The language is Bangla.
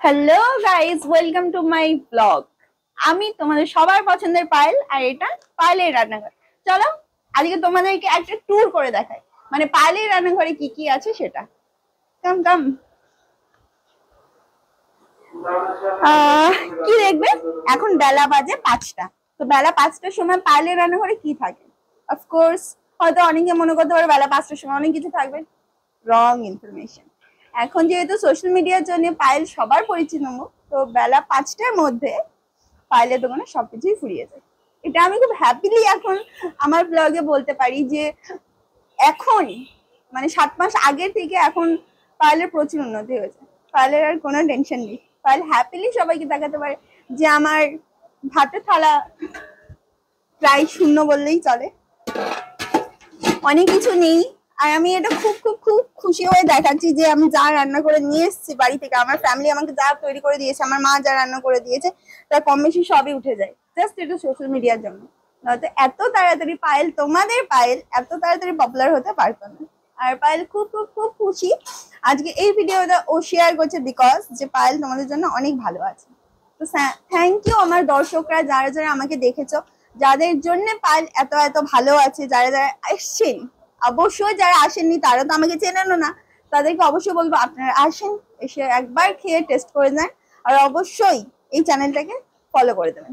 Hello guys, welcome to my blog. আমি তোমাদের সবার পছন্দের পায়েল, আর এটা পায়েলের রান্নাঘর। চলো আজকে তোমাদেরকে একটা ট্যুর করে দেখাই, মানে পায়েলের রান্নাঘরে কি কি আছে সেটা। কাম কাম। কি দেখবে, এখন বেলা বাজে 5টা। তো বেলা 5টার সময় পায়েলের রান্নাঘরে কি থাকে? অফকোর্স, হয়তো অনেকে মনে করতে পারে বেলা 5টার সময় অনেক কিছু থাকবে। Wrong information. এখন যেহেতু সোশ্যাল মিডিয়ার জন্য পায়েল সবার পরিচিত মুখ, তো বেলা 5টার মধ্যে পায়েলের দোকানে সবকিছুই ফুরিয়ে যায়। এটা আমি খুব হ্যাপিলি এখন আমার ব্লগে বলতে পারি যে এখন, মানে 7 মাস আগের থেকে এখন পায়েলের প্রচুর উন্নতি হয়েছে। পায়েলের আর কোনো টেনশন নেই। পায়েল হ্যাপিলি সবাইকে দেখাতে পারে যে আমার ভাতের থালা প্রায় শূন্য বললেই চলে, অনেক কিছু নেই। আর আমি এটা খুব খুব খুব খুশি হয়ে দেখাচ্ছি যে আমি যা রান্না করে নিয়ে এসেছি বাড়ি থেকে, আমার ফ্যামিলি আমাকে যা তৈরি করে দিয়েছে, আমার মা যা রান্না করে দিয়েছে, তার কম বেশি সবই উঠে যায় জাস্ট এটা সোশ্যাল মিডিয়ার জন্য। নয়তো এত তাড়াতাড়ি পায়েল, তোমাদের পায়েল এত তাড়াতাড়ি পপুলার হতে পারতো না। আর পায়েল খুব খুব খুব খুশি আজকে এই ভিডিওটা ও শেয়ার করছে, বিকজ যে পায়েল তোমাদের জন্য অনেক ভালো আছে। তো থ্যাংক ইউ আমার দর্শকরা, যারা যারা আমাকে দেখেছো, যাদের জন্য পায়েল এত এত ভালো আছে, যারা যারা এসছেন। অবশ্যই যারা আসেননি তারা তো আমাকে চেনেনও না, তাদেরকে অবশ্যই বলবো আপনারা আসেন, এসে একবার খেয়ে টেস্ট করে যান, আর অবশ্যই এই চ্যানেলটাকে ফলো করে দেবেন।